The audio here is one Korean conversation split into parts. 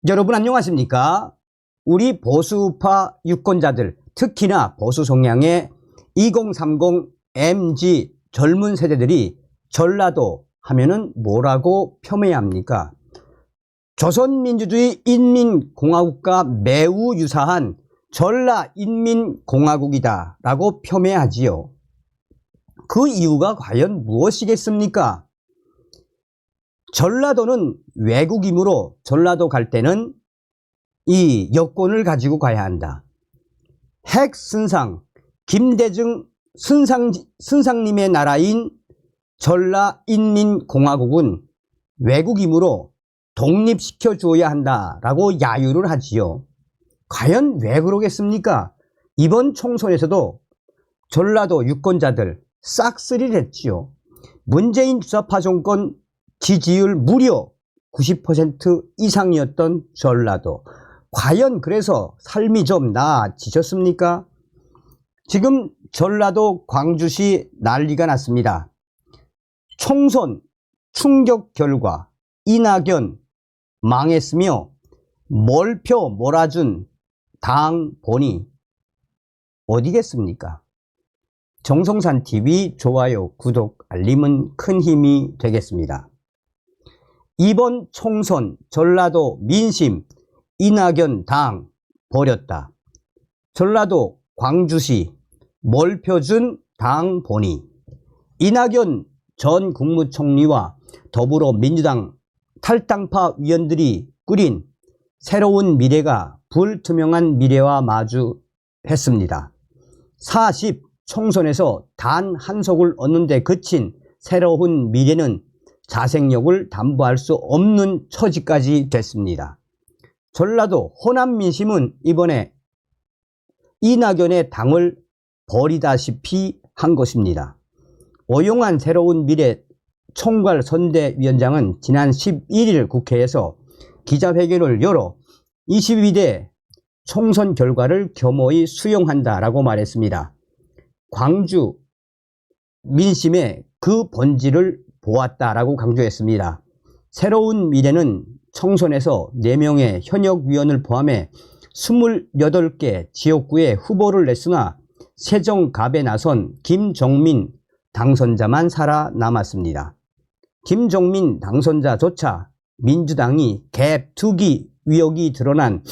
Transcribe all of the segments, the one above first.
여러분 안녕하십니까? 우리 보수파 유권자들, 특히나 보수 성향의 2030 MZ 젊은 세대들이 전라도 하면은 뭐라고 폄훼합니까? 조선민주주의 인민공화국과 매우 유사한 전라인민공화국이다 라고 폄훼하지요. 그 이유가 과연 무엇이겠습니까? 전라도는 외국이므로 전라도 갈 때는 이 여권을 가지고 가야 한다. 핵순상 김대중 순상님의 나라인 전라인민공화국은 외국이므로 독립시켜 주어야 한다라고 야유를 하지요. 과연 왜 그러겠습니까? 이번 총선에서도 전라도 유권자들 싹쓸이를 했지요. 문재인 주사파 정권 지지율 무려 90% 이상이었던 전라도. 과연 그래서 삶이 좀 나아지셨습니까? 지금 전라도 광주시 난리가 났습니다. 총선 충격 결과 이낙연 망했으며 몰표 몰아준 당 본이 어디겠습니까? 정성산TV 좋아요, 구독, 알림은 큰 힘이 되겠습니다. 이번 총선 전라도 민심 이낙연 당 버렸다. 전라도 광주시 몰표준 당 본의. 이낙연 전 국무총리와 더불어민주당 탈당파 위원들이 꾸린 새로운 미래가 불투명한 미래와 마주했습니다. 40 총선에서 단 한 석을 얻는 데 그친 새로운 미래는 자생력을 담보할 수 없는 처지까지 됐습니다. 전라도 호남 민심은 이번에 이낙연의 당을 버리다시피 한 것입니다. 오용환 새로운 미래 총괄선대위원장은 지난 11일 국회에서 기자회견을 열어 22대 총선 결과를 겸허히 수용한다라고 말했습니다. 광주 민심의 그 본질을 보았다라고 강조했습니다. 새로운 미래는 총선에서 4명의 현역위원을 포함해 28개 지역구에 후보를 냈으나 세정갑에 나선 김종민 당선자만 살아남았습니다. 김종민 당선자조차 민주당이 갭 투기 의혹이 드러난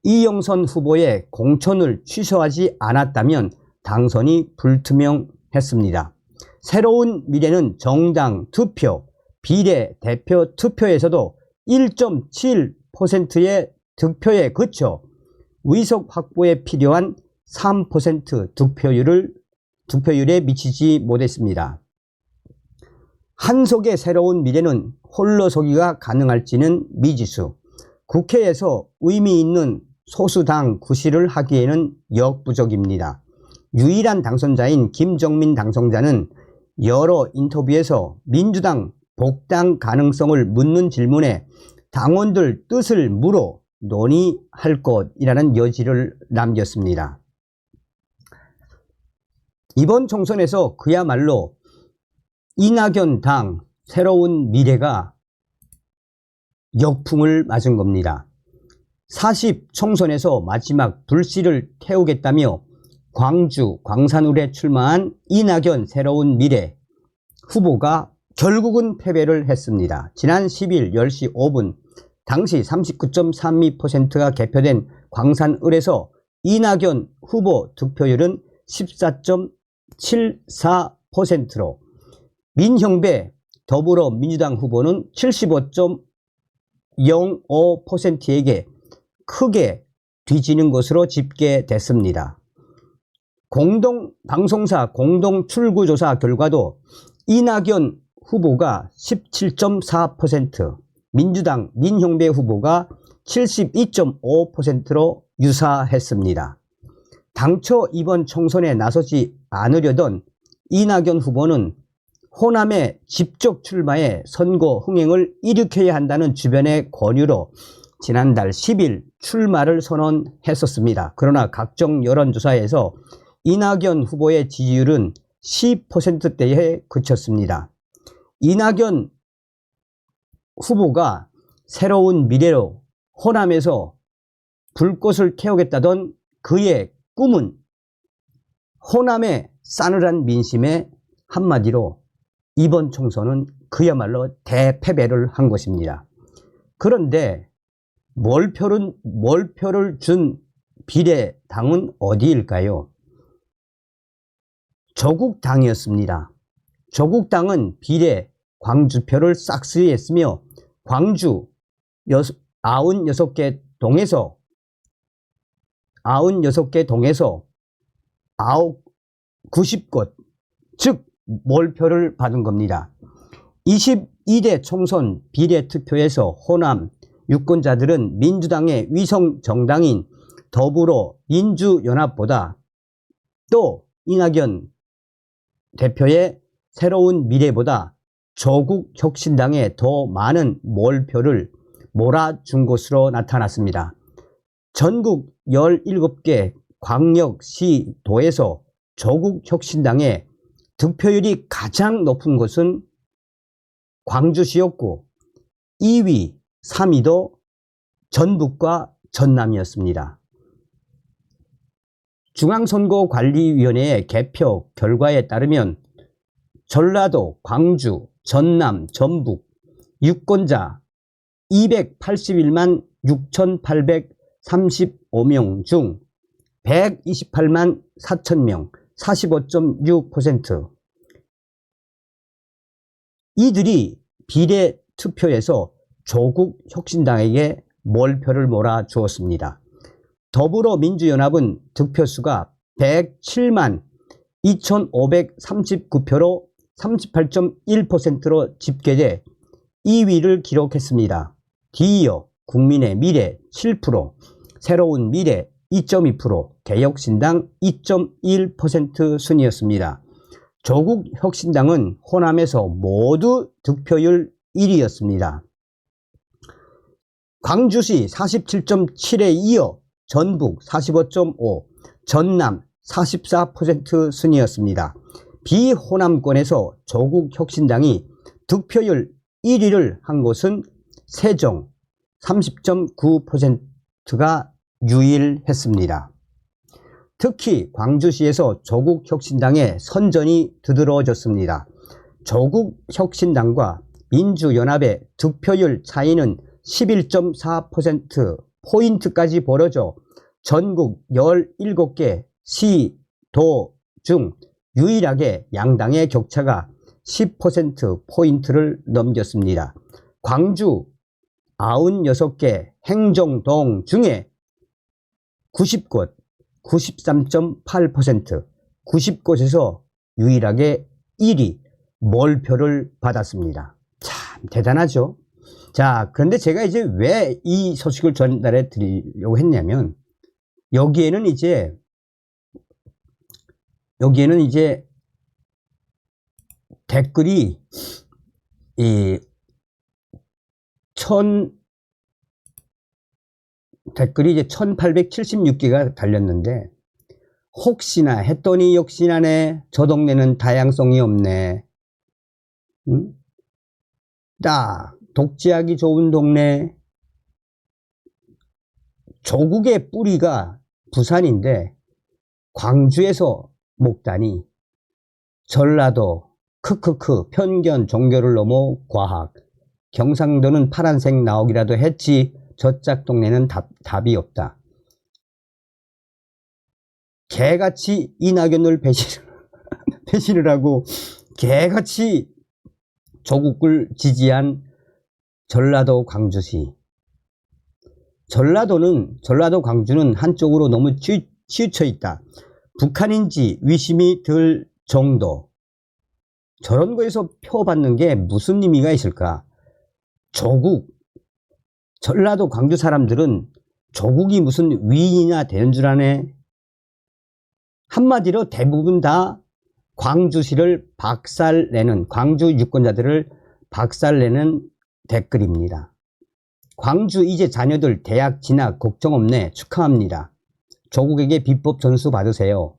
이영선 후보의 공천을 취소하지 않았다면 당선이 불투명했습니다. 새로운 미래는 정당 투표, 비례대표 투표에서도 1.7%의 득표에 그쳐 의석 확보에 필요한 3% 득표율에 미치지 못했습니다. 한석의 새로운 미래는 홀로 서기가 가능할지는 미지수. 국회에서 의미 있는 소수당 구실을 하기에는 역부족입니다. 유일한 당선자인 김종민 당선자는 여러 인터뷰에서 민주당 복당 가능성을 묻는 질문에 당원들 뜻을 물어 논의할 것이라는 여지를 남겼습니다. 이번 총선에서 그야말로 이낙연 당 새로운 미래가 역풍을 맞은 겁니다. 40 총선에서 마지막 불씨를 태우겠다며 광주 광산울에 출마한 이낙연 새로운 미래 후보가 결국은 패배를 했습니다. 지난 10일 10시 5분 당시 39.32%가 개표된 광산을에서 이낙연 후보 득표율은 14.74%로 민형배 더불어민주당 후보는 75.05%에게 크게 뒤지는 것으로 집계됐습니다. 방송사 공동출구조사 결과도 이낙연 후보가 17.4%, 민주당 민형배 후보가 72.5%로 유사했습니다. 당초 이번 총선에 나서지 않으려던 이낙연 후보는 호남에 직접 출마해 선거 흥행을 일으켜야 한다는 주변의 권유로 지난달 10일 출마를 선언했었습니다. 그러나 각종 여론조사에서 이낙연 후보의 지지율은 10%대에 그쳤습니다. 이낙연 후보가 새로운 미래로 호남에서 불꽃을 태우겠다던 그의 꿈은 호남의 싸늘한 민심에 한마디로 이번 총선은 그야말로 대패배를 한 것입니다. 그런데 몰표를 준 비례당은 어디일까요? 조국당이었습니다. 조국당은 비례 광주표를 싹쓸이했으며 광주 96개 동에서 90곳, 즉 몰표를 받은 겁니다. 22대 총선 비례투표에서 호남 유권자들은 민주당의 위성 정당인 더불어민주연합보다 또 이낙연 대표의 새로운 미래보다 조국혁신당에 더 많은 몰표를 몰아준 것으로 나타났습니다. 전국 17개 광역시도에서 조국혁신당의 득표율이 가장 높은 곳은 광주시였고 2위, 3위도 전북과 전남이었습니다. 중앙선거관리위원회의 개표 결과에 따르면 전라도, 광주, 전남, 전북 유권자 281만 6,835명 중 128만 4천명 45.6%, 이들이 비례 투표에서 조국혁신당에게 몰표를 몰아주었습니다. 더불어민주연합은 득표수가 107만 2,539표로 38.1%로 집계돼 2위를 기록했습니다. 뒤이어 국민의 미래 7%, 새로운 미래 2.2%, 개혁신당 2.1% 순이었습니다. 조국혁신당은 호남에서 모두 득표율 1위였습니다. 광주시 47.7에 이어 전북 45.5, 전남 44% 순이었습니다. 비호남권에서 조국혁신당이 득표율 1위를 한 곳은 세종 30.9%가 유일했습니다. 특히 광주시에서 조국혁신당의 선전이 두드러졌습니다. 조국혁신당과 민주연합의 득표율 차이는 11.4%포인트까지 벌어져 전국 17개 시도 중 유일하게 양당의 격차가 10%포인트를 넘겼습니다. 광주 96개 행정동 중에 90곳, 93.8%, 90곳에서 유일하게 1위 몰표를 받았습니다. 참 대단하죠. 자, 그런데 제가 이제 왜 이 소식을 전달해 드리려고 했냐면 여기에는 이제 댓글이 댓글이 이제 1876개가 달렸는데 혹시나 했더니 역시나네, 저 동네는 다양성이 없네, 독재하기 좋은 동네. 조국의 뿌리가 부산인데 광주에서 목다니, 전라도 크크크 편견 종교를 넘어 과학, 경상도는 파란색 나오기라도 했지 저짝 동네는 답이 없다. 개같이 이낙연을 배신을 하고 개같이 조국을 지지한 전라도 광주시. 전라도 광주는 한쪽으로 너무 치우쳐 있다. 북한인지 의심이 들 정도. 저런 거에서 표 받는 게 무슨 의미가 있을까? 전라도 광주 사람들은 조국이 무슨 위인이나 되는 줄 아네. 한마디로 대부분 다 광주시를 박살내는, 광주 유권자들을 박살내는 댓글입니다. 광주 이제 자녀들 대학 진학 걱정 없네, 축하합니다. 조국에게 비법 전수 받으세요.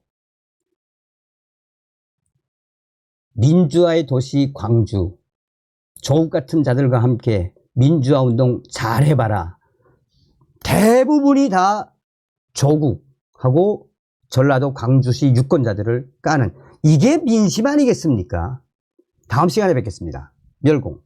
민주화의 도시 광주, 조국 같은 자들과 함께 민주화 운동 잘 해봐라. 대부분이 다 조국하고 전라도 광주시 유권자들을 까는 이게 민심 아니겠습니까? 다음 시간에 뵙겠습니다. 멸공.